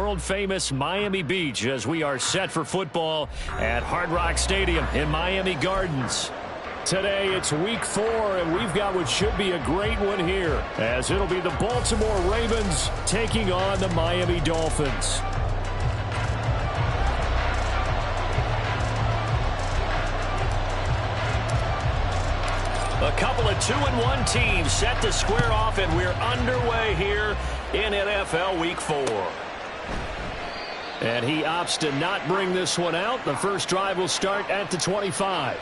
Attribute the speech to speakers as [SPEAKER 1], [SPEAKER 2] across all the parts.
[SPEAKER 1] world-famous Miami Beach as we are set for football at Hard Rock Stadium in Miami Gardens. Today, it's week 4, and we've got what should be a great one here, as it'll be the Baltimore Ravens taking on the Miami Dolphins. A couple of 2-1 teams set to square off, and we're underway here in NFL Week 4. And he opts to not bring this one out. The first drive will start at the 25.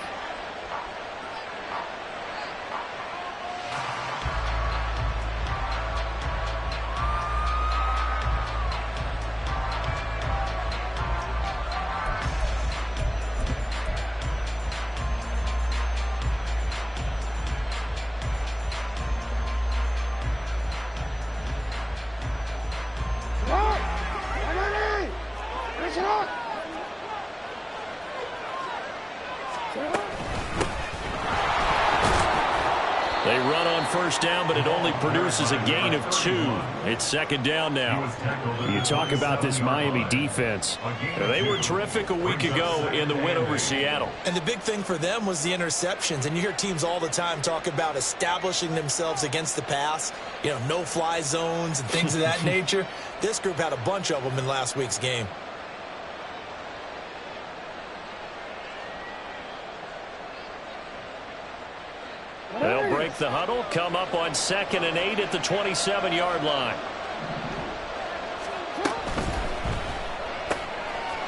[SPEAKER 1] They run on first down, but it only produces a gain of 2. It's second down now. You talk about this Miami defense. They were terrific a week ago in the win over Seattle.
[SPEAKER 2] And the big thing for them was the interceptions. And you hear teams all the time talk about establishing themselves against the pass, you know, no-fly zones and things of that nature. This group had a bunch of them in last week's game.
[SPEAKER 1] They'll break the huddle, come up on 2nd and 8 at the 27-yard line.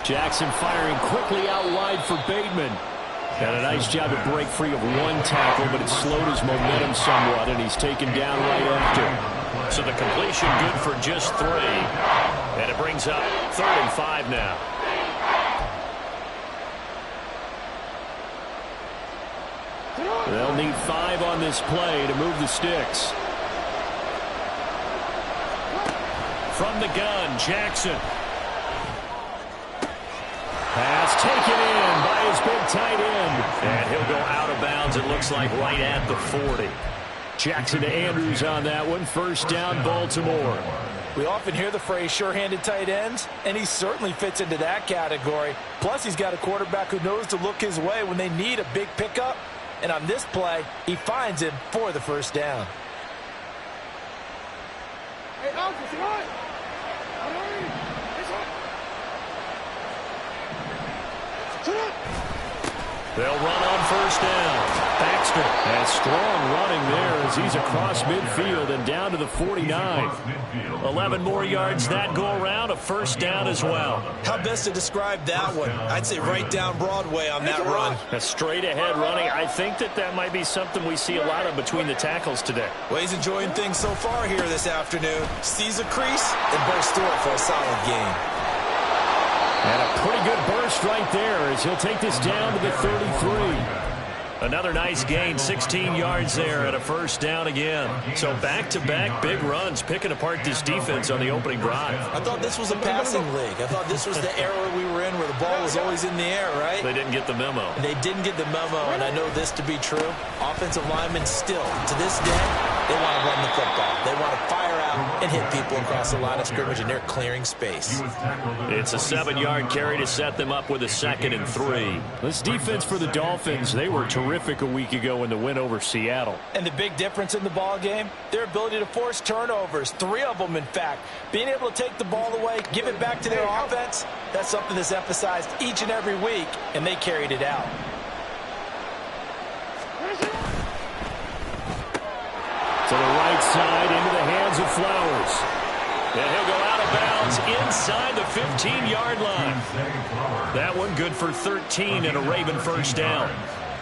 [SPEAKER 1] Jackson firing quickly out wide for Bateman. Had a nice job to break free of one tackle, but it slowed his momentum somewhat, and he's taken down right after. So the completion good for just 3. And it brings up 3rd and 5 now. They'll need 5 on this play to move the sticks. From the gun, Jackson. Pass taken in by his big tight end. And he'll go out of bounds, it looks like, right at the 40. Jackson to Andrews on that one. First down, Baltimore.
[SPEAKER 2] We often hear the phrase sure-handed tight ends, and he certainly fits into that category. Plus, he's got a quarterback who knows to look his way when they need a big pickup. And on this play, he finds him for the first down.
[SPEAKER 1] They'll run on first down. Baxter has strong running there as he's across midfield and down to the 49. 11 more yards that go around, a first down as well.
[SPEAKER 2] How best to describe that one? I'd say right down Broadway on that run.
[SPEAKER 1] A straight ahead running. I think that might be something we see a lot of between the tackles today.
[SPEAKER 2] Well, he's enjoying things so far here this afternoon. Sees a crease and bursts through it for a solid gain.
[SPEAKER 1] And a pretty good burst right there as he'll take this down to the 33. Another nice gain, 16 yards there and a first down again. So back-to-back big runs, picking apart this defense on the opening drive.
[SPEAKER 2] I thought this was a passing league. I thought this was the era we were in where the ball was always in the air, right?
[SPEAKER 1] They didn't get the memo.
[SPEAKER 2] They didn't get the memo, and I know this to be true. Offensive linemen still, to this day, they want to run the football. They want to fire out and hit people across the line of scrimmage, and they're clearing space.
[SPEAKER 1] It's a 7-yard carry to set them up with a 2nd and 3. This defense for the Dolphins, they were terrific a week ago in the win over Seattle.
[SPEAKER 2] And the big difference in the ball game, their ability to force turnovers, 3 of them in fact. Being able to take the ball away, give it back to their offense, that's something that's emphasized each and every week, and they carried it out.
[SPEAKER 1] To the right side, into the hands of Flowers. And he'll go out of bounds inside the 15-yard line. That one good for 13 and a Raven first down.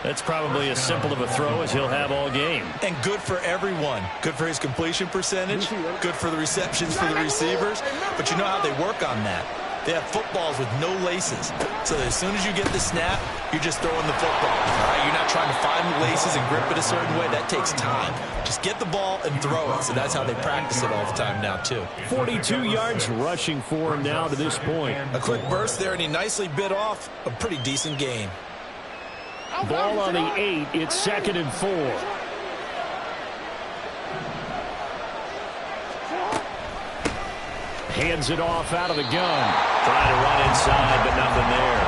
[SPEAKER 1] That's probably as simple of a throw as he'll have all game.
[SPEAKER 2] And good for everyone. Good for his completion percentage. Good for the receptions for the receivers. But you know how they work on that. They have footballs with no laces. So as soon as you get the snap, you're just throwing the football. All right? You're not trying to find the laces and grip it a certain way. That takes time. Just get the ball and throw it. So that's how they practice it all the time now, too.
[SPEAKER 1] 42 yards rushing for him now to this point.
[SPEAKER 2] A quick burst there, and he nicely bit off a pretty decent gain.
[SPEAKER 1] Ball on the 8. It's 2nd and 4. Hands it off out of the gun.
[SPEAKER 3] Trying to run inside, but nothing there.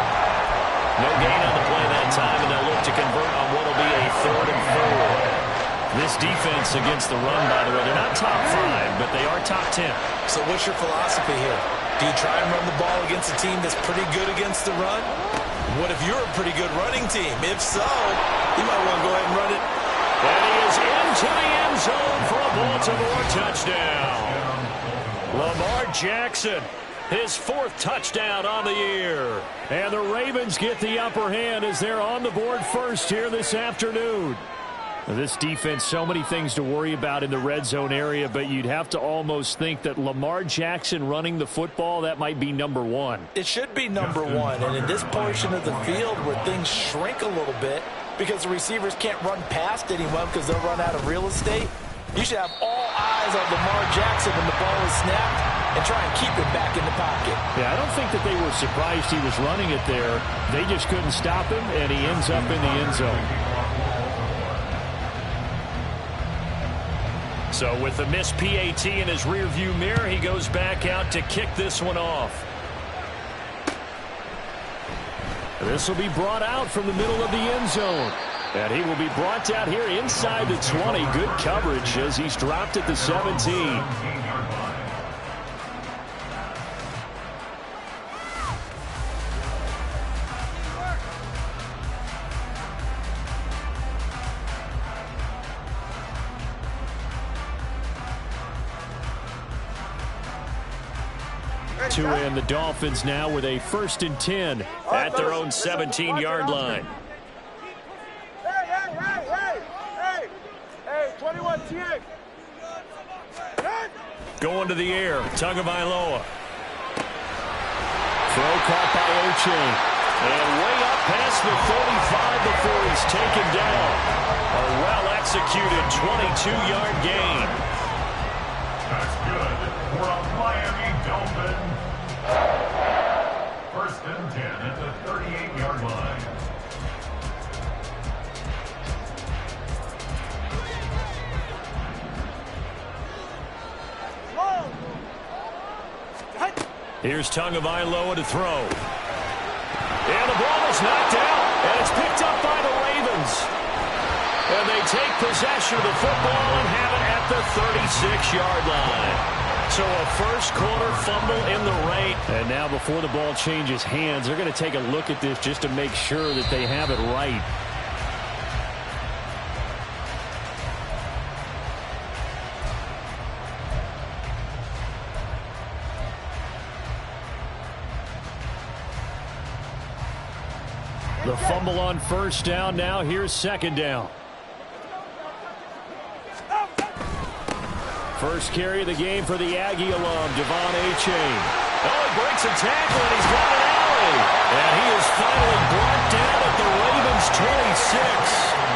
[SPEAKER 3] No gain on the play that time, and they'll look to convert on what will be a 3rd and 4.
[SPEAKER 1] This defense against the run, by the way, they're not top 5, but they are top 10.
[SPEAKER 2] So what's your philosophy here? Do you try and run the ball against a team that's pretty good against the run? What if you're a pretty good running team? If so, you might want to go ahead and run it.
[SPEAKER 1] And he is into the end zone for a Baltimore touchdown. Lamar Jackson, his 4th touchdown on the year. And the Ravens get the upper hand as they're on the board first here this afternoon. This defense, so many things to worry about in the red zone area, but you'd have to almost think that Lamar Jackson running the football, that might be number 1.
[SPEAKER 2] It should be number 1, and in this portion of the field where things shrink a little bit because the receivers can't run past anyone because they'll run out of real estate, you should have all eyes on Lamar Jackson when the ball is snapped and try and keep it back in the pocket.
[SPEAKER 1] Yeah, I don't think that they were surprised he was running it there. They just couldn't stop him, and he ends up in the end zone. So with the missed PAT in his rearview mirror, he goes back out to kick this one off. This will be brought out from the middle of the end zone. And he will be brought down here inside the 20. Good coverage as he's dropped at the 17. To end the Dolphins now with a 1st and 10 at their own 17-yard line.
[SPEAKER 4] Hey, 21 TX.
[SPEAKER 1] Going to the air, Tagovailoa. Throw caught by O'Chain. And way up past the 35 before he's taken down. A well-executed 22-yard gain.
[SPEAKER 5] That's good for a Miami Dolphin. 1st and 10 at the 38-yard line.
[SPEAKER 1] Here's Tagovailoa to throw. And the ball is knocked out, and it's picked up by the Ravens. And they take possession of the football and have it at the 36-yard line. So a first-quarter fumble in the rain. And now before the ball changes hands, they're going to take a look at this just to make sure that they have it right. The fumble on 1st down. Now here's 2nd down. First carry of the game for the Aggie alum, Devon Achane. Oh, he breaks a tackle, and he's got an alley. And he is finally brought down at the Ravens' 26.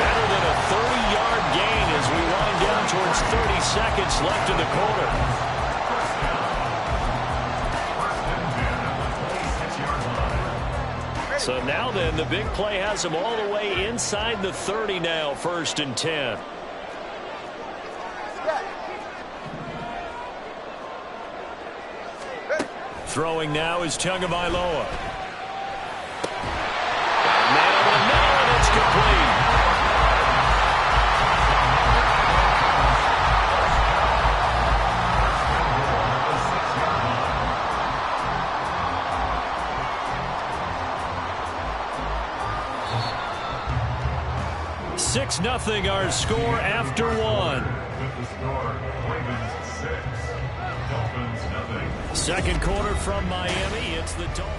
[SPEAKER 1] Better than a 30-yard gain as we wind down towards 30 seconds left in the quarter. So now then, the big play has him all the way inside the 30 now, 1st and 10. Throwing now is Tagovailoa. And it's complete. Nothing our score after 1.
[SPEAKER 5] With the score, Ravens 6, Dolphins 0.
[SPEAKER 1] Second quarter from Miami. It's the Dolphins.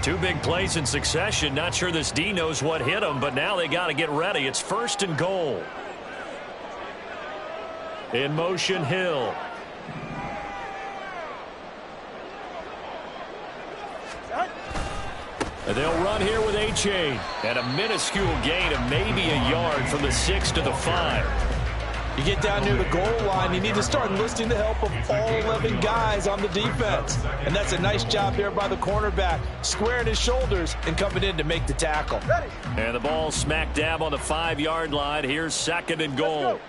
[SPEAKER 1] Two big plays in succession. Not sure this D knows what hit him, but now they got to get ready. It's 1st and goal. In motion, Hill. And they'll run here with Achane. And a minuscule gain of maybe a yard from the 6 to the 5.
[SPEAKER 2] You get down near the goal line, you need to start enlisting the help of all 11 guys on the defense. And that's a nice job there by the cornerback, squaring his shoulders and coming in to make the tackle.
[SPEAKER 1] And the ball smack dab on the 5-yard line. Here's 2nd and goal.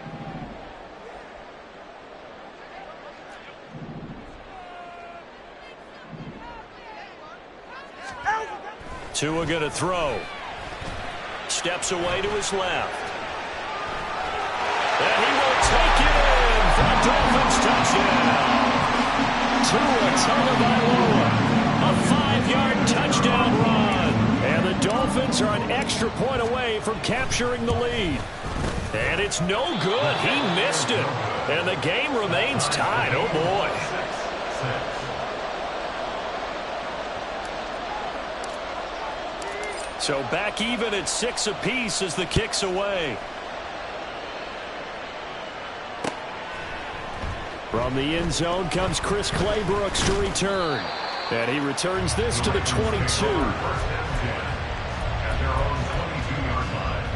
[SPEAKER 1] Tua going to throw. Steps away to his left. And he will take it in for a Dolphins touchdown. Tua Tagovailoa, a 5-yard touchdown run. And the Dolphins are an extra point away from capturing the lead. And it's no good. He missed it. And the game remains tied. Oh, boy. So back even at 6 apiece as the kick's away. From the end zone comes Chris Claybrooks to return. And he returns this to the 22.
[SPEAKER 5] At their own 22-yard line.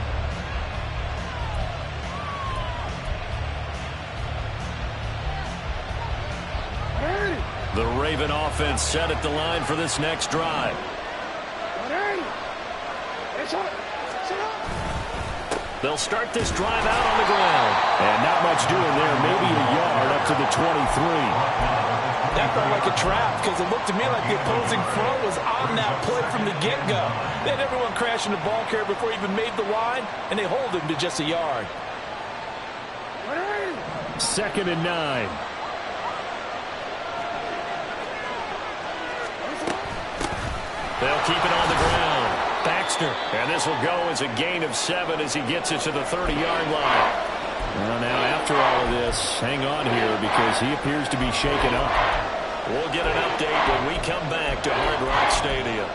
[SPEAKER 1] The Raven offense set at the line for this next drive. They'll start this drive out on the ground. And not much doing there. Maybe a yard up to the 23.
[SPEAKER 2] That felt like a trap because it looked to me like the opposing front was on that play from the get-go. They had everyone crashing the ball carrier before he even made the line, and they hold him to just a yard.
[SPEAKER 1] 2nd and 9. They'll keep it on the ground. Baxter. And this will go as a gain of 7 as he gets it to the 30-yard line. Well, now, after all of this, hang on here because he appears to be shaken up. We'll get an update when we come back to Hard Rock Stadium.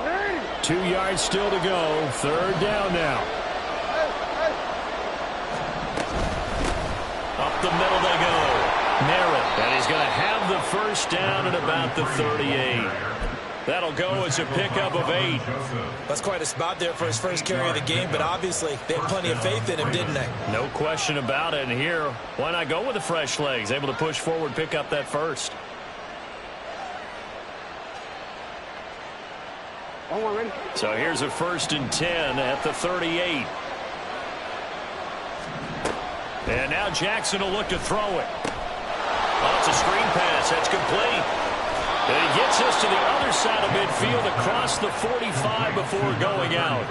[SPEAKER 1] Hey! 2 yards still to go. 3rd down now. Up the middle they go. Merritt, and he's going to have the first down at about the 38. That'll go as a pickup of 8.
[SPEAKER 2] That's quite a spot there for his first carry of the game, but obviously they had plenty of faith in him, didn't they?
[SPEAKER 1] No question about it. And here, why not go with the fresh legs? Able to push forward, pick up that first. So here's a 1st and 10 at the 38. And now Jackson will look to throw it. Oh, it's a screen pass. That's complete. And he gets us to the other side of midfield across the 45 before going out.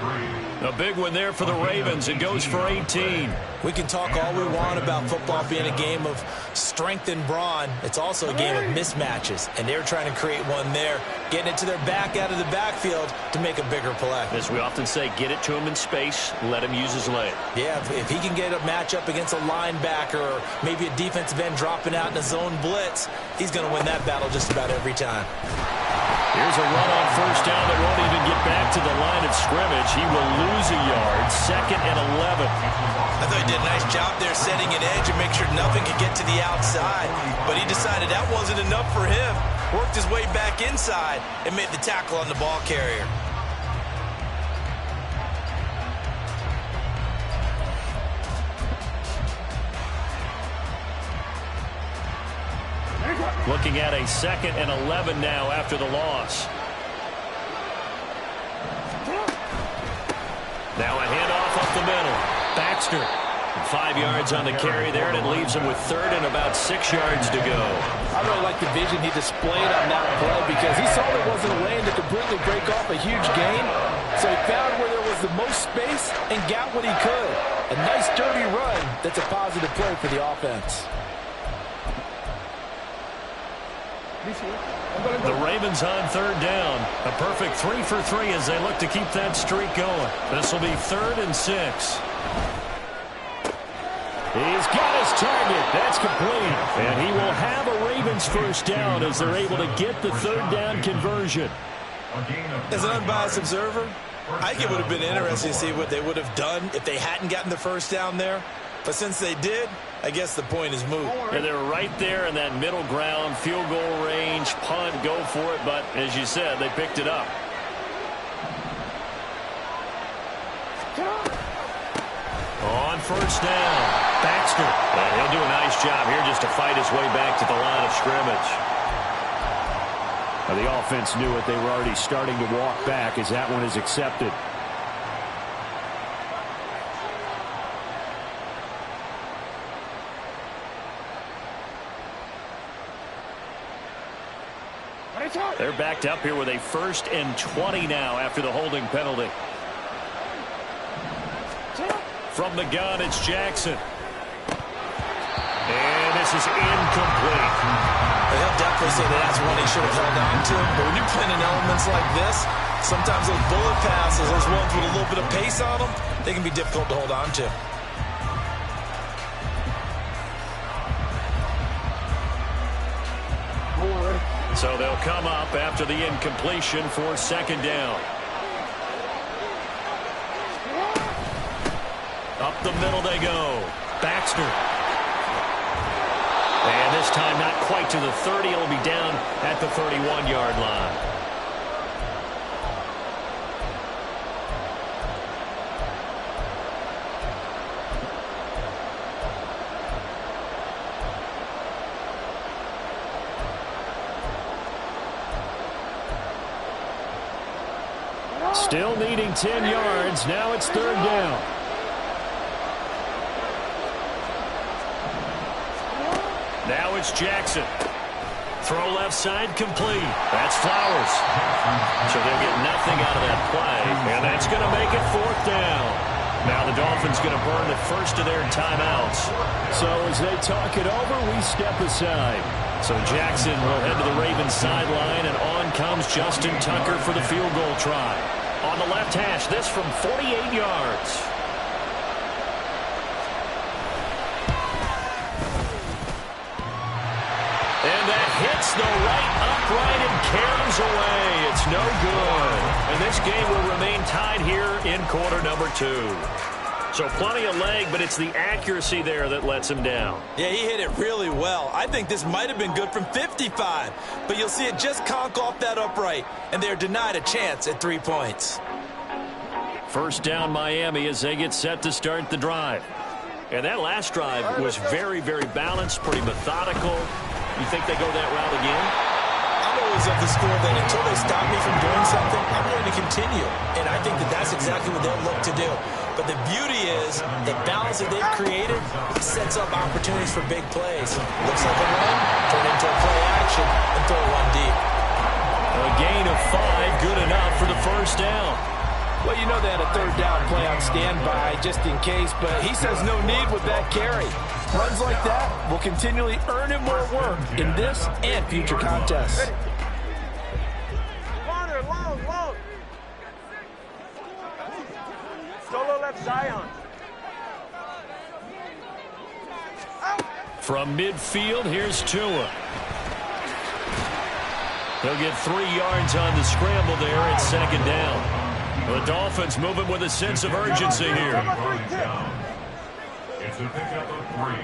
[SPEAKER 1] A big one there for the Ravens. It goes for 18.
[SPEAKER 2] We can talk all we want about football being a game of strength and brawn. It's also a game of mismatches, and they're trying to create one there, getting it to their back out of the backfield to make a bigger play.
[SPEAKER 1] As we often say, get it to him in space, let him use his leg.
[SPEAKER 2] Yeah, if he can get a matchup against a linebacker or maybe a defensive end dropping out in a zone blitz, he's going to win that battle just about every time.
[SPEAKER 1] Here's a run on 1st down that won't even get back to the line of scrimmage. He will lose a yard. 2nd and 11.
[SPEAKER 2] I thought he did a nice job there setting an edge and make sure nothing could get to the outside. But he decided that wasn't enough for him. Worked his way back inside and made the tackle on the ball carrier.
[SPEAKER 1] Looking at a 2nd and 11 now after the loss. Now a handoff up the middle. Baxter. 5 yards on the carry there, and it leaves him with 3rd and about 6 yards to go.
[SPEAKER 2] I really like the vision he displayed on that play because he saw there wasn't a lane to completely break off a huge gain. So he found where there was the most space and got what he could. A nice dirty run that's a positive play for the offense.
[SPEAKER 1] The Ravens on 3rd down. A perfect 3 for 3 as they look to keep that streak going. This will be 3rd and 6. He's got his target. That's complete. And he will have a Ravens first down as they're able to get the 3rd down conversion.
[SPEAKER 2] As an unbiased observer, I think it would have been interesting to see what they would have done if they hadn't gotten the first down there. But since they did, I guess the point is moot.
[SPEAKER 1] Yeah, they're right there in that middle ground, field goal range, punt, go for it. But as you said, they picked it up. On first down, Baxter. And he'll do a nice job here just to fight his way back to the line of scrimmage. Now, the offense knew it. They were already starting to walk back as that one is accepted. They're backed up here with a 1st and 20 now after the holding penalty. From the gun, it's Jackson. And this is incomplete.
[SPEAKER 2] He'll definitely say that's one he should have held on to. But when you're playing in elements like this, sometimes those bullet passes, those ones with a little bit of pace on them, they can be difficult to hold on to.
[SPEAKER 1] So they'll come up after the incompletion for 2nd down. Up the middle they go. Baxter. And this time not quite to the 30. It'll be down at the 31-yard line. Still needing 10 yards. Now it's 3rd down. Now it's Jackson. Throw left side complete. That's Flowers. So they'll get nothing out of that play. And that's going to make it 4th down. Now the Dolphins going to burn the first of their timeouts. So as they talk it over, we step aside. So Jackson will head to the Ravens sideline, and on comes Justin Tucker for the field goal try. On the left hash, this from 48 yards. And that hits the right upright and carries away. It's no good. And this game will remain tied here in quarter number 2. So plenty of leg, but it's the accuracy there that lets him down.
[SPEAKER 2] Yeah, he hit it really well. I think this might have been good from 55. But you'll see it just conk off that upright, and they're denied a chance at 3 points.
[SPEAKER 1] 1st down Miami as they get set to start the drive. And that last drive was very, very balanced, pretty methodical. You think they go that route again?
[SPEAKER 2] I'm always of the school that until they stop me from doing something, I'm going to continue. And I think that that's exactly what they'll look to do. But the beauty is the balance that they've created sets up opportunities for big plays. Looks like a run, turn into a play action, and throw one deep.
[SPEAKER 1] A gain of 5, good enough for the 1st down.
[SPEAKER 4] Well, you know they had a 3rd down play on standby just in case, but he says no need with that carry. Runs like that will continually earn him more work in this and future contests.
[SPEAKER 6] Long. Solo left Zion.
[SPEAKER 1] From midfield, here's Tua. He'll get 3 yards on the scramble there at 2nd down. The Dolphins moving with a sense of urgency here.
[SPEAKER 5] It's a pickup of 3.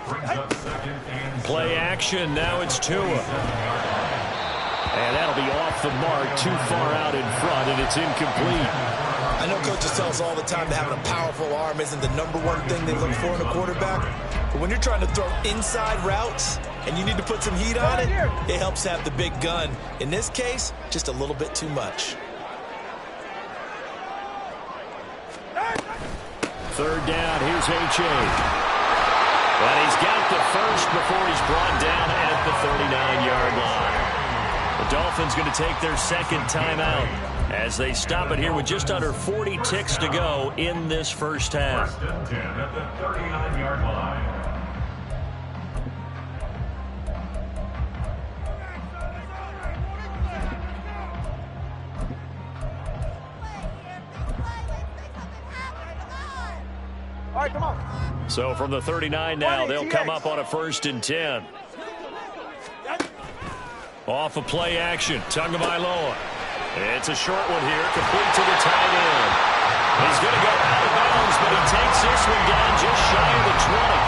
[SPEAKER 5] Brings up 2nd and 7.
[SPEAKER 1] Play action, now it's Tua. And that'll be off the mark, too far out in front, and it's incomplete.
[SPEAKER 2] I know coaches tell us all the time that having a powerful arm isn't the #1 thing they look for in a quarterback. But when you're trying to throw inside routes and you need to put some heat on it, it helps to have the big gun. In this case, just a little bit too much.
[SPEAKER 1] 3rd down, here's H.A. But he's got the first before he's brought down at the 39-yard line. The Dolphins going to take their 2nd timeout as they stop it here with just under 40 ticks to go in this first half.
[SPEAKER 5] 1st and 10 at the 39-yard line.
[SPEAKER 6] All right, come on.
[SPEAKER 1] So from the 39 now, they'll come up on a 1st and 10. Off of play action, Tagovailoa. It's a short one here, complete to the tight end. He's going to go out of bounds, but he takes this one down just shy of the 20.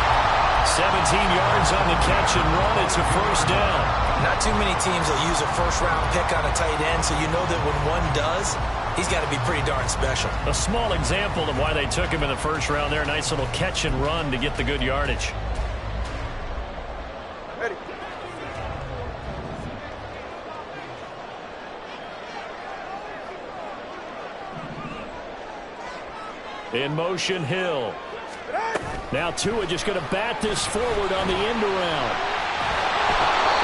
[SPEAKER 1] 17 yards on the catch and run. It's a first down.
[SPEAKER 4] Not too many teams will use a first-round pick on a tight end, so you know that when one does, he's got to be pretty darn special.
[SPEAKER 1] A small example of why they took him in the first round there. Nice little catch and run to get the good yardage.
[SPEAKER 6] Ready.
[SPEAKER 1] In motion, Hill. Now Tua just going to bat this forward on the end around.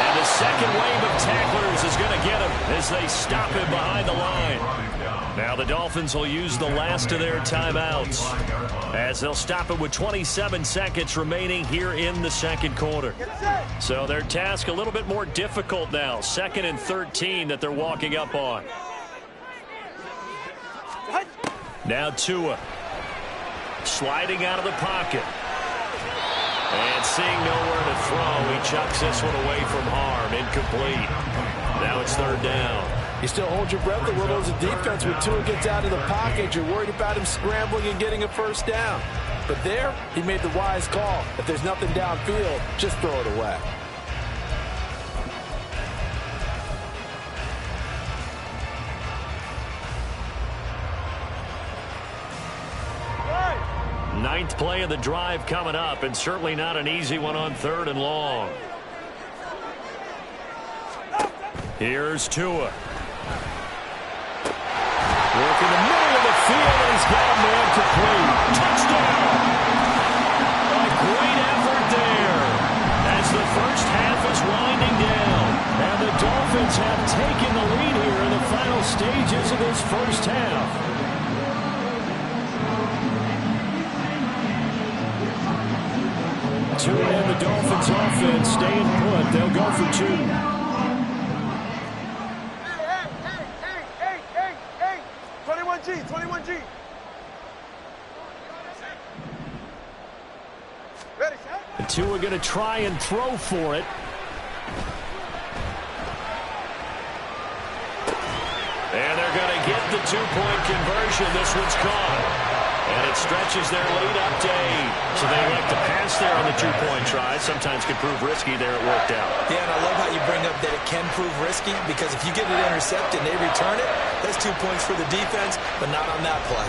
[SPEAKER 1] And the second wave of tacklers is going to get him as they stop him behind the line. Now the Dolphins will use the last of their timeouts as they'll stop it with 27 seconds remaining here in the second quarter. So their task a little bit more difficult now. 2nd and 13 that they're walking up on. Now Tua. Sliding out of the pocket. And seeing nowhere to throw, he chucks this one away from harm. Incomplete. Now it's 3rd down.
[SPEAKER 4] You still hold your breath a little as a defense. When Tua gets out of the pocket, you're worried about him scrambling and getting a first down. But there, he made the wise call. If there's nothing downfield, just throw it away.
[SPEAKER 1] Ninth play of the drive coming up, and certainly not an easy one on 3rd and long. Here's Tua. Working the middle of the field, and he's got a man complete. Touchdown! A great effort there as the first half is winding down. And the Dolphins have taken the lead here in the final stages of this first half. Tua and the Dolphins offense staying put. They'll go for 2.
[SPEAKER 6] Hey. 21G. Ready, set.
[SPEAKER 1] Tua going to try and throw for it. And they're going to get the 2-point conversion. This one's caught. And it stretches their lead up to 8. So they like to pass there on the 2-point try. Sometimes can prove risky. There it worked out.
[SPEAKER 4] Yeah, and I love how you bring up that it can prove risky, because if you get it intercepted and they return it, that's 2 points for the defense, but not on that play.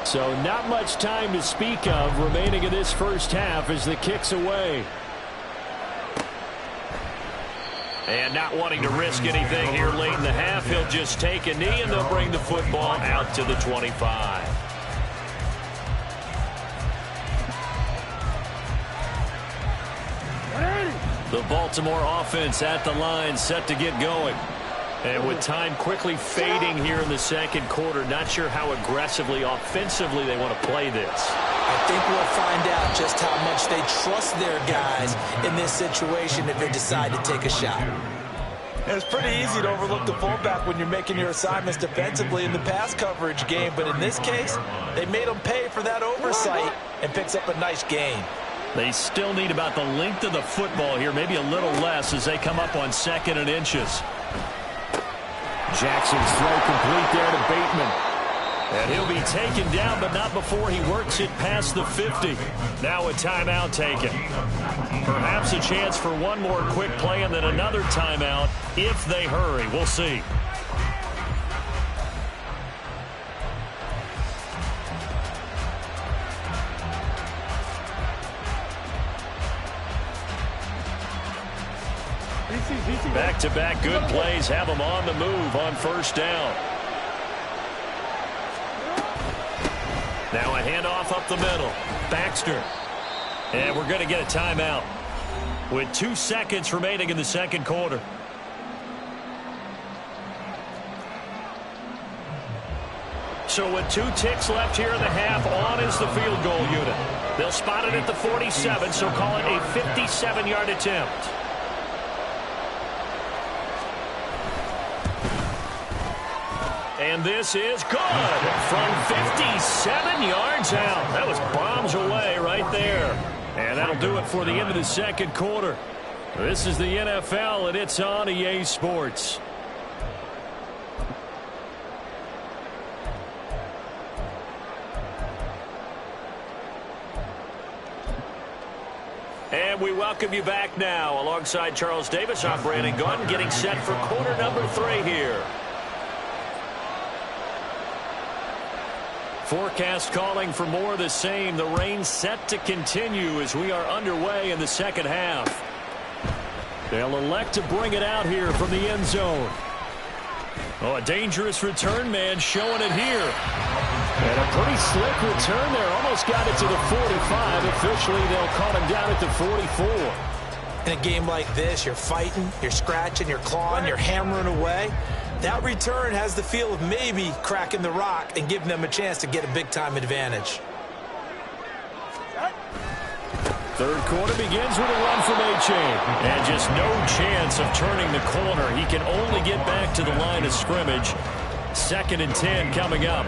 [SPEAKER 1] So not much time to speak of remaining in this first half as the kick's away. And not wanting to risk anything here late in the half, he'll just take a knee and they'll bring the football out to the 25. The Baltimore offense at the line, set to get going. And with time quickly fading here in the second quarter, not sure how aggressively, offensively they want to play this.
[SPEAKER 4] I think we'll find out just how much they trust their guys in this situation if they decide to take a shot. And it's pretty easy to overlook the fullback when you're making your assignments defensively in the pass coverage game. But in this case, they made them pay for that oversight and picks up a nice gain.
[SPEAKER 1] They still need about the length of the football here, maybe a little less as they come up on 2nd and inches. Jackson's throw complete there to Bateman. And he'll be taken down, but not before he works it past the 50. Now a timeout taken. Perhaps a chance for one more quick play and then another timeout if they hurry. We'll see. Back-to-back good plays have them on the move on 1st down. Now a handoff up the middle. Baxter. And we're going to get a timeout with 2 seconds remaining in the second quarter. So with 2 ticks left here in the half, on is the field goal unit. They'll spot it at the 47, so call it a 57-yard attempt. And this is good from 57 yards out. That was bombs away right there. And that'll do it for the end of the second quarter. This is the NFL, and it's on EA Sports. And we welcome you back now. Alongside Charles Davis, I'm Brandon Gaudin, getting set for quarter number 3 here. Forecast calling for more of the same. The rain set to continue as we are underway in the second half. They'll elect to bring it out here from the end zone. Oh, a dangerous return man showing it here. And a pretty slick return there. Almost got it to the 45. Officially, they'll call him down at the 44.
[SPEAKER 4] In a game like this, you're fighting, you're scratching, you're clawing, you're hammering away. That return has the feel of maybe cracking the rock and giving them a chance to get a big-time advantage.
[SPEAKER 1] Third quarter begins with a run from A-Chain. And just no chance of turning the corner. He can only get back to the line of scrimmage. 2nd and 10 coming up.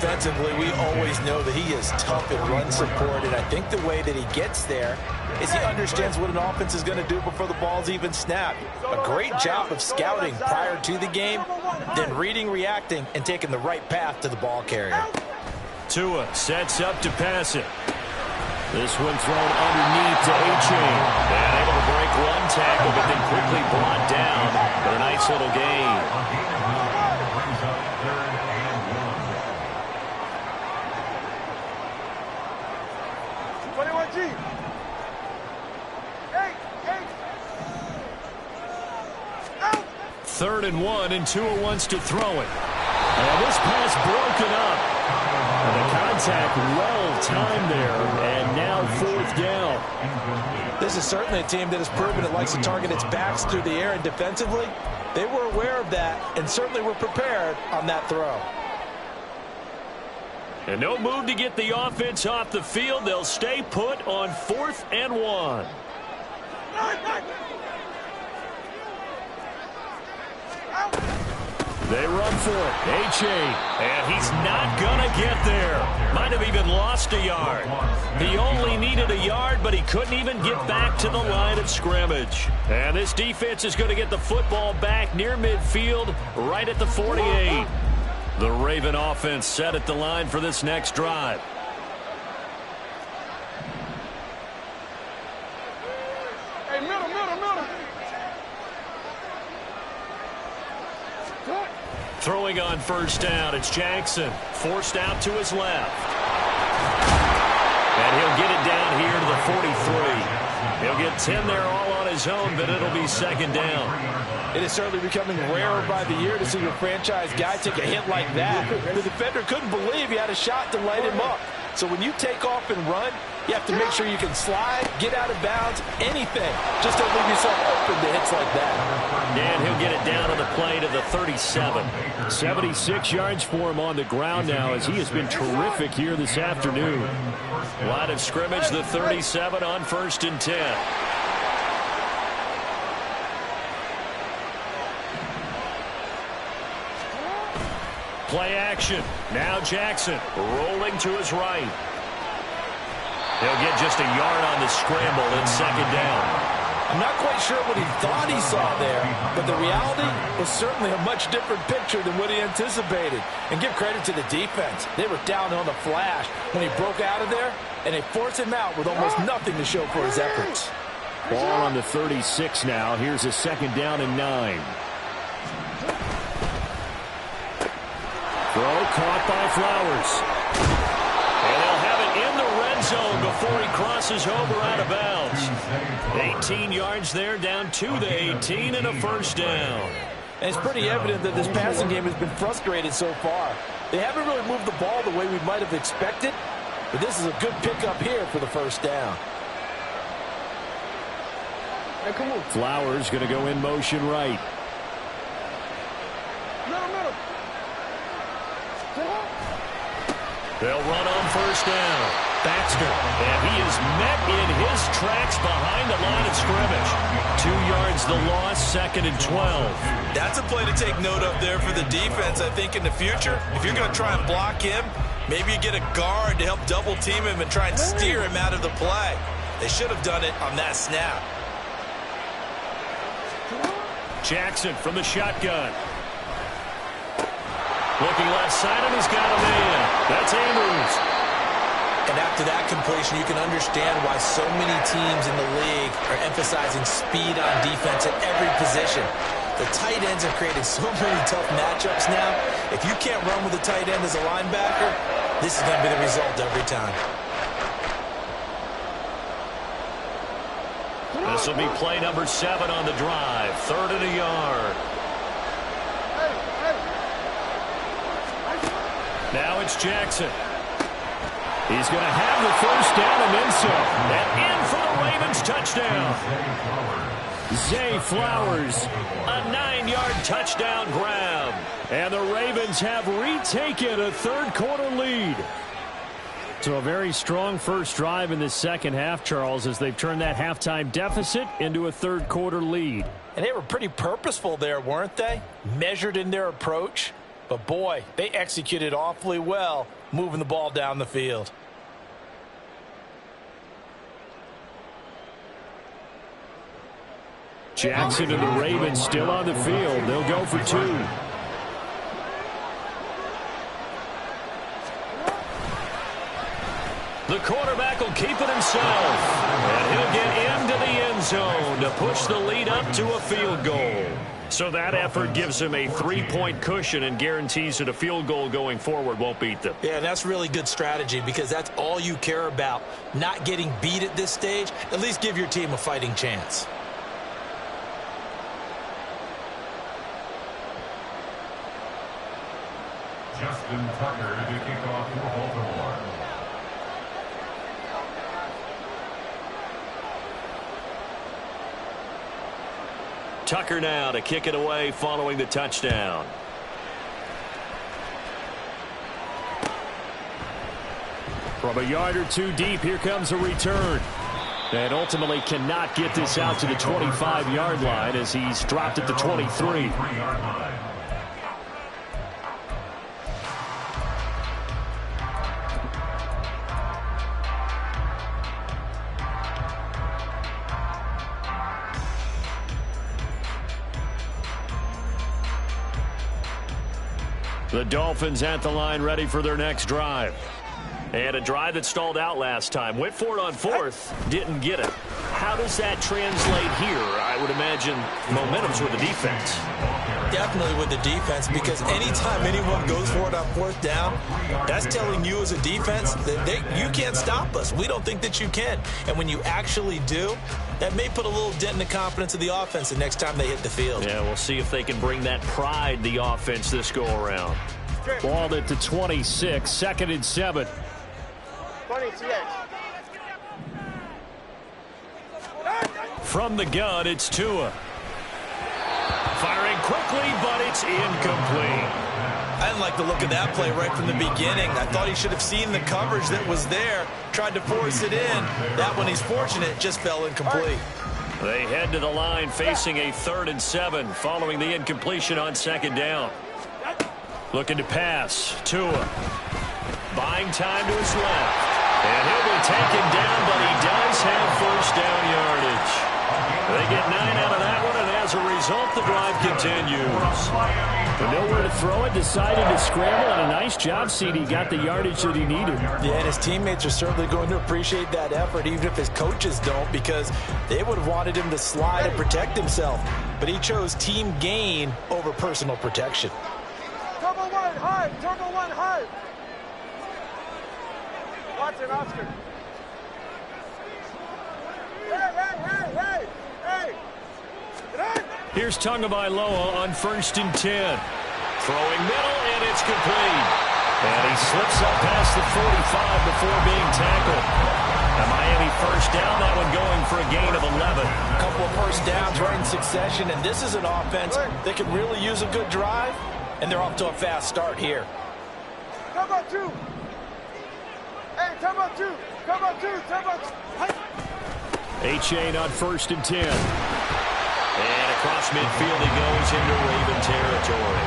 [SPEAKER 4] Defensively, we always know that he is tough in run support, and I think the way that he gets there is he understands what an offense is going to do before the ball's even snapped. A great job of scouting prior to the game, then reading, reacting, and taking the right path to the ball carrier.
[SPEAKER 1] Tua sets up to pass it. This one thrown underneath to A-Chain. And able to break one tackle, but then quickly brought down. But a nice little gain. 3rd and 1, and Tua wants to throw it. And this pass broken up. And the contact well timed there, and now 4th down.
[SPEAKER 4] This is certainly a team that has proven it likes to target its backs through the air, and defensively, they were aware of that and certainly were prepared on that throw.
[SPEAKER 1] And no move to get the offense off the field. They'll stay put on 4th and 1. They run for it. A-Chain. And he's not going to get there. Might have even lost a yard. He only needed a yard, but he couldn't even get back to the line of scrimmage. And this defense is going to get the football back near midfield, right at the 48. The Raven offense set at the line for this next drive.
[SPEAKER 6] Hey, middle.
[SPEAKER 1] Throwing on 1st down, it's Jackson. Forced out to his left. And he'll get it down here to the 43. He'll get 10 there all on his own, but it'll be 2nd down.
[SPEAKER 4] It is certainly becoming rarer by the year to see your franchise guy take a hit like that. The defender couldn't believe he had a shot to light him up. So when you take off and run, you have to make sure you can slide, get out of bounds, anything. Just don't leave yourself open to hits like that.
[SPEAKER 1] And he'll get it down on the play to the 37. 76 yards for him on the ground now, as he has been terrific here this afternoon. Line of scrimmage, the 37 on 1st and 10. Play action. Now Jackson rolling to his right. He'll get just a yard on the scramble in 2nd down.
[SPEAKER 4] I'm not quite sure what he thought he saw there, but the reality was certainly a much different picture than what he anticipated. And give credit to the defense. They were down on the flash when he broke out of there, and they forced him out with almost nothing to show for his efforts.
[SPEAKER 1] Ball on the 36 now. Here's a 2nd down and 9. Throw caught by Flowers. And they'll have it in the red zone before he crosses over out of bounds. 18 yards there, down to the 18, and a 1st down.
[SPEAKER 4] And it's pretty evident that this passing game has been frustrated so far. They haven't really moved the ball the way we might have expected, but this is a good pickup here for the 1st down.
[SPEAKER 6] Hey, come on.
[SPEAKER 1] Flowers going to go in motion right.
[SPEAKER 6] Middle.
[SPEAKER 1] They'll run on 1st down. Baxter, and he is met in his tracks behind the line of scrimmage. 2 yards the loss, 2nd and 12.
[SPEAKER 2] That's a play to take note of there for the defense, I think, in the future. If you're going to try and block him, maybe you get a guard to help double team him and try and steer him out of the play. They should have done it on that snap.
[SPEAKER 1] Jackson from the shotgun. Looking left side, and he's got a man. That's Andrews.
[SPEAKER 2] And after that completion, you can understand why so many teams in the league are emphasizing speed on defense at every position. The tight ends are creating so many tough matchups now. If you can't run with a tight end as a linebacker, this is going to be the result every time.
[SPEAKER 1] This will be play number 7 on the drive. 3rd and a yard. Now it's Jackson. He's going to have the first down and then some. And in for the Ravens touchdown. Zay Flowers, a 9-yard touchdown grab. And the Ravens have retaken a third-quarter lead. So a very strong first drive in the second half, Charles, as they've turned that halftime deficit into a third-quarter lead.
[SPEAKER 4] And they were pretty purposeful there, weren't they? Measured in their approach. But, boy, they executed awfully well, moving the ball down the field.
[SPEAKER 1] Jackson and the Ravens still on the field. They'll go for 2. The quarterback will keep it himself. And he'll get into the end zone to push the lead up to a field goal. So that effort gives him a 3-point cushion and guarantees that a field goal going forward won't beat them.
[SPEAKER 2] Yeah, and that's really good strategy because that's all you care about. Not getting beat at this stage. At least give your team a fighting chance.
[SPEAKER 5] Justin Tucker to kick off for Baltimore.
[SPEAKER 1] Tucker now to kick it away following the touchdown. From a yard or 2 deep, here comes a return. And ultimately cannot get this out to the 25-yard line as he's dropped at the 23. The Dolphins at the line ready for their next drive. And a drive that stalled out last time. Went for it on 4th, didn't get it. How does that translate here? I would imagine momentum's with the defense.
[SPEAKER 2] Definitely with the defense, because anytime anyone goes for it on 4th down, that's telling you as a defense that you can't stop us. We don't think that you can. And when you actually do, that may put a little dent in the confidence of the offense the next time they hit the field.
[SPEAKER 1] Yeah, we'll see if they can bring that pride, the offense, this go-around. Ball at the 26, 2nd and 7.
[SPEAKER 6] 26.
[SPEAKER 1] From the gun, it's Tua. Firing quickly, but it's incomplete.
[SPEAKER 2] I didn't like the look of that play right from the beginning. I thought he should have seen the coverage that was there, tried to force it in. That one, he's fortunate, just fell incomplete.
[SPEAKER 1] They head to the line facing a 3rd and 7 following the incompletion on 2nd down. Looking to pass. Tua. Buying time to his left. And he'll be taken down, but he does have first down yardage. They get 9 out of that one, and as a result, the drive continues. But nowhere to throw it, decided to scramble, and a nice job, CD. Got the yardage that he needed.
[SPEAKER 4] Yeah, and his teammates are certainly going to appreciate that effort, even if his coaches don't, because they would have wanted him to slide and protect himself. But he chose team gain over personal protection.
[SPEAKER 6] Turbo 1 high. Turbo 1 high. Watch it, Oscar. Hey.
[SPEAKER 1] Here's Tagovailoa on 1st and 10. Throwing middle, and it's complete. And he slips up past the 45 before being tackled. And Miami first down, that one going for a gain of 11.
[SPEAKER 4] A couple of first downs right in succession, and this is an offense that could really use a good drive, and they're off to a fast start here.
[SPEAKER 6] Come on, 2. Hey, come on, 2. Come on, 2. Come on.
[SPEAKER 1] Achane on 1st and 10. And across midfield he goes into Raven territory.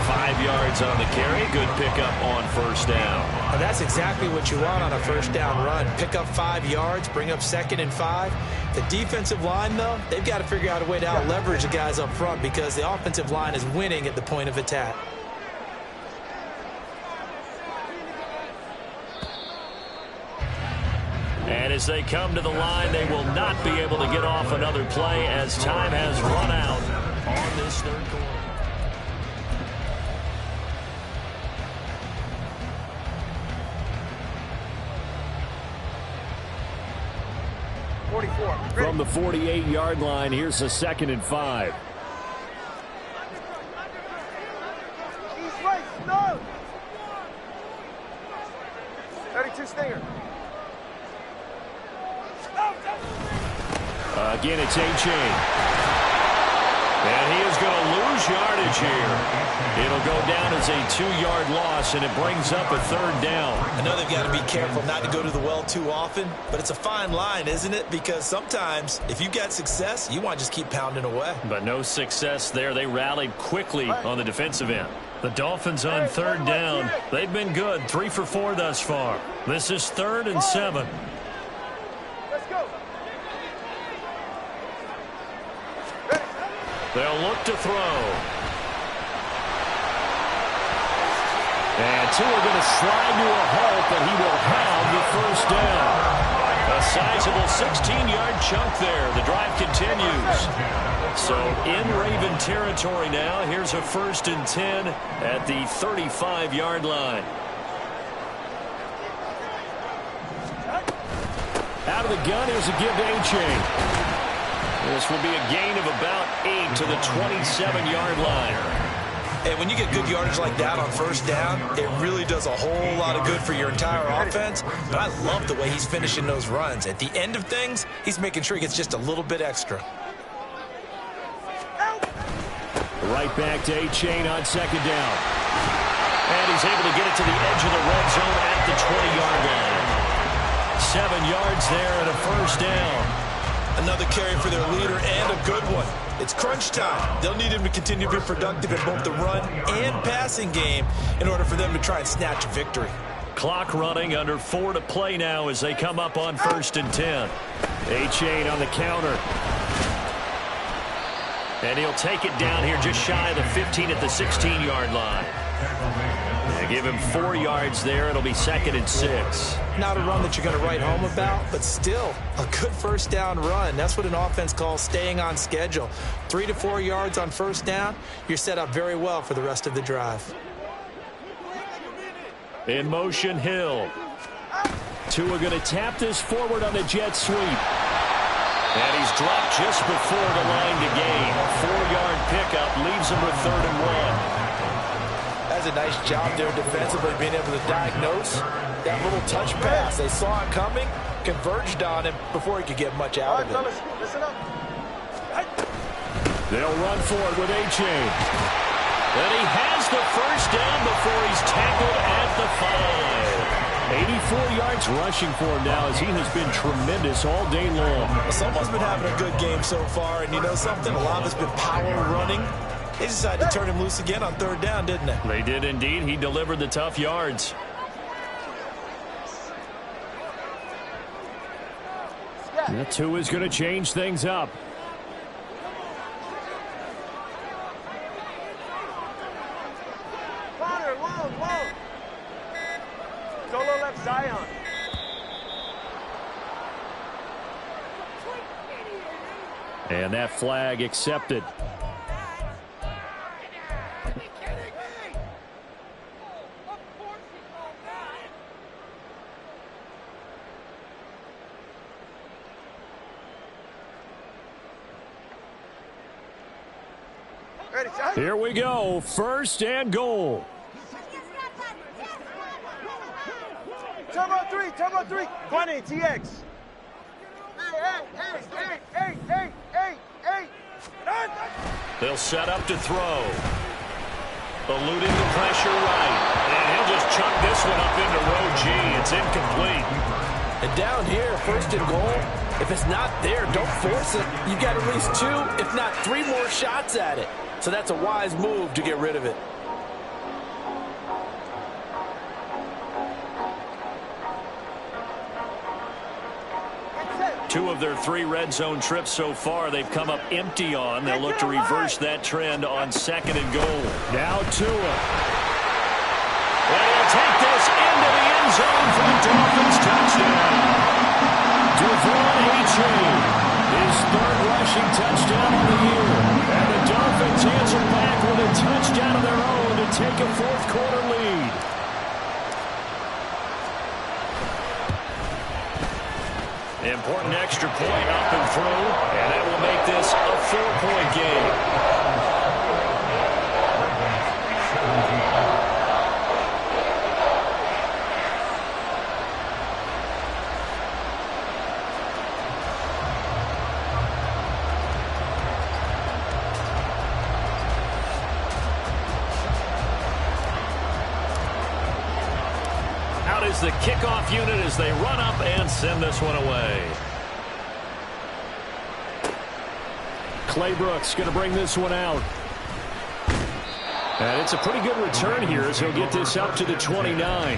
[SPEAKER 1] 5 yards on the carry. Good pickup on 1st down.
[SPEAKER 2] Well, that's exactly what you want on a first down run. Pick up 5 yards, bring up 2nd and 5. The defensive line, though, they've got to figure out a way to out-leverage the guys up front because the offensive line is winning at the point of attack.
[SPEAKER 1] And as they come to the line, they will not be able to get off another play as time has run out on this third quarter. From the 48-yard line, here's a 2nd and 5.
[SPEAKER 6] He's right, no. 32 Stinger.
[SPEAKER 1] Again, it's A-Chain. And he is going to lose yardage here. It'll go down as a 2-yard loss, and it brings up a 3rd down.
[SPEAKER 2] I know they've got to be careful not to go to the well too often, but it's a fine line, isn't it? Because sometimes, if you've got success, you want to just keep pounding away.
[SPEAKER 1] But no success there. They rallied quickly on the defensive end. The Dolphins on 3rd down. They've been good. 3 for 4 thus far. This is 3rd and 7.
[SPEAKER 6] Let's go.
[SPEAKER 1] They'll look to throw. And Tua going to slide to a halt, but he will have the 1st down. A sizable 16-yard chunk there. The drive continues. So in Raven territory now. Here's a 1st and 10 at the 35-yard line. Out of the gun, here's a give to A-Chain. This will be a gain of about 8 to the 27-yard line.
[SPEAKER 2] And when you get good yardage like that on 1st down, it really does a whole lot of good for your entire offense. But I love the way he's finishing those runs. At the end of things, he's making sure he gets just a little bit extra.
[SPEAKER 1] Right back to A-Chain on 2nd down. And he's able to get it to the edge of the red zone at the 20-yard line. 7 yards there and a 1st down.
[SPEAKER 2] Another carry for their leader and a good one. It's crunch time. They'll need him to continue to be productive in both the run and passing game in order for them to try and snatch a victory.
[SPEAKER 1] Clock running, under 4 to play now as they come up on 1st and 10. A-Chain on the counter. And he'll take it down here just shy of the 15 at the 16-yard line. They give him 4 yards there. It'll be 2nd and 6.
[SPEAKER 2] Not a run that you're going to write home about, but still a good 1st down run. That's what an offense calls staying on schedule. 3 to 4 yards on 1st down. You're set up very well for the rest of the drive.
[SPEAKER 1] In motion, Hill. Tua going to tap this forward on the jet sweep. And he's dropped just before the line to gain. A 4-yard pickup leaves him with 3rd and 1.
[SPEAKER 4] That's a nice job there defensively, being able to diagnose that little touch pass. They saw it coming, converged on him before he could get much out of it.
[SPEAKER 6] Listen up.
[SPEAKER 1] They'll run for it with A-Chain. And he has the 1st down before he's tackled at the 5. 84 yards rushing for him now as he has been tremendous all day long.
[SPEAKER 2] Someone's been having a good game so far, and you know something? A lot of it's been power running. They decided to turn him loose again on 3rd down, didn't they?
[SPEAKER 1] They did indeed. He delivered the tough yards. That 2 is going to change things up.
[SPEAKER 6] Connor, long. Solo left Zion.
[SPEAKER 1] And that flag accepted. Here we go. 1st and goal.
[SPEAKER 6] Turbo 3. Quantity, TX. Hey.
[SPEAKER 1] They'll set up to throw. Eluding the pressure right. And he'll just chuck this one up into row G. It's incomplete.
[SPEAKER 4] And down here, 1st and goal, if it's not there, don't force it. You've got at least 2, if not 3 more shots at it. So that's a wise move to get rid of it.
[SPEAKER 1] Two of their 3 red zone trips so far they've come up empty on. They'll look to reverse that trend on 2nd and goal. Now Tua. And he'll take this into the end zone for the Dolphins touchdown. Important extra point up and through, and that will make this a 4-point game. Out is the kickoff unit as they run up and send this one away. Clay Brooks going to bring this one out. And it's a pretty good return here as he'll get this up to the 29.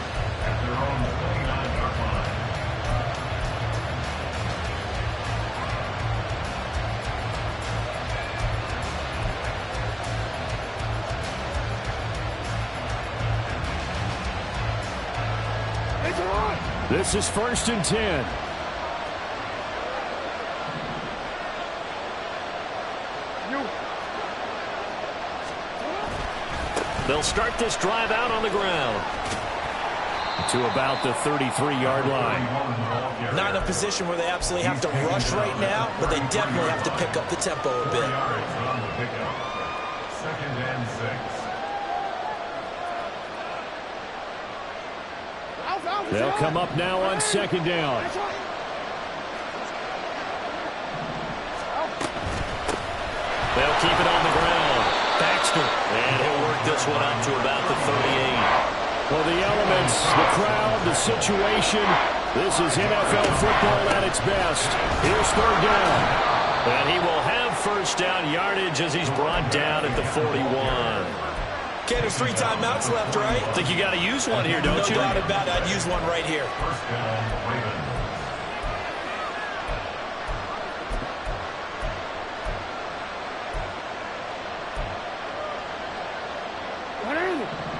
[SPEAKER 1] This is 1st and 10. They'll start this drive out on the ground to about the 33-yard line.
[SPEAKER 4] Not in a position where they absolutely have to rush right now, but they definitely have to pick up the tempo a bit.
[SPEAKER 5] 2nd and 6.
[SPEAKER 1] They'll come up now on 2nd down. They'll keep it on the ground. Baxter. And he'll work this one up to about the 38. Well, the elements, the crowd, the situation, this is NFL football at its best. Here's 3rd down. And he will have 1st down yardage as he's brought down at the 41.
[SPEAKER 4] Okay, there's 3 timeouts left, right?
[SPEAKER 1] I think you got to use one here, don't you?
[SPEAKER 4] No doubt about it. I'd use one right here.
[SPEAKER 5] 1st down, Ravens.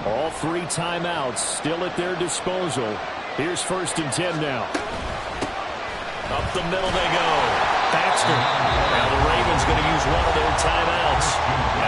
[SPEAKER 1] All 3 timeouts still at their disposal. Here's 1st and 10 now. Up the middle they go. Baxter. Now the Ravens going to use one of their timeouts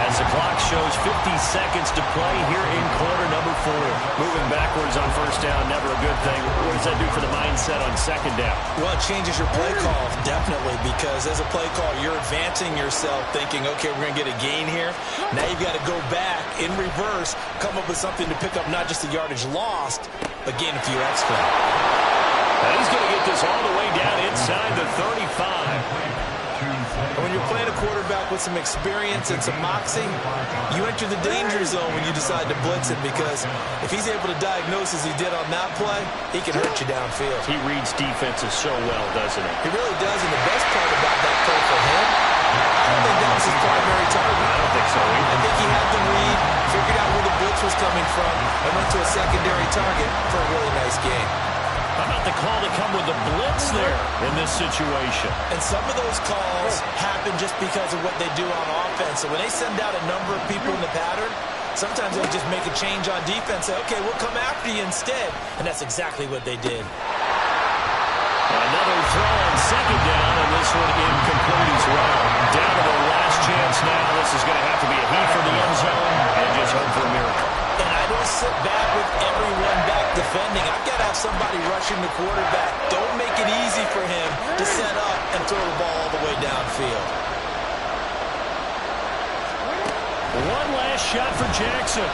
[SPEAKER 1] as the clock shows 50 seconds to play here in quarter number 4. Moving backwards on 1st down, never a good thing. What does that do for the mindset on 2nd down?
[SPEAKER 4] Well, it changes your play call, definitely, because as a play call, you're advancing yourself thinking, okay, we're going to get a gain here. Now you've got to go back in reverse, come up with something to pick up not just the yardage lost, but gain a few extra.
[SPEAKER 1] And he's going to get this all the way down inside the 35.
[SPEAKER 4] And when you're playing a quarterback with some experience and some moxie, you enter the danger zone when you decide to blitz him, because if he's able to diagnose as he did on that play, he can hurt you downfield.
[SPEAKER 1] He reads defenses so well, doesn't he?
[SPEAKER 4] He really does, and the best part about that play for him, I don't think that was his primary target.
[SPEAKER 1] I don't think so either.
[SPEAKER 4] I think he had the read, figured out where the blitz was coming from, and went to a secondary target for a really nice game.
[SPEAKER 1] How about the call to come with the blitz there in this situation?
[SPEAKER 4] And some of those calls happen just because of what they do on offense. So when they send out a number of people in the pattern, sometimes they'll just make a change on defense. Say, okay, we'll come after you instead. And that's exactly what they did.
[SPEAKER 1] Another throw on 2nd down, and this one incomplete as well. Down to their last chance now. This is going to have to be a heat from the end zone and just hope for a miracle.
[SPEAKER 4] And I don't sit back with everyone back defending. I've got to have somebody rushing the quarterback. Don't make it easy for him to set up and throw the ball all the way downfield.
[SPEAKER 1] One last shot for Jackson.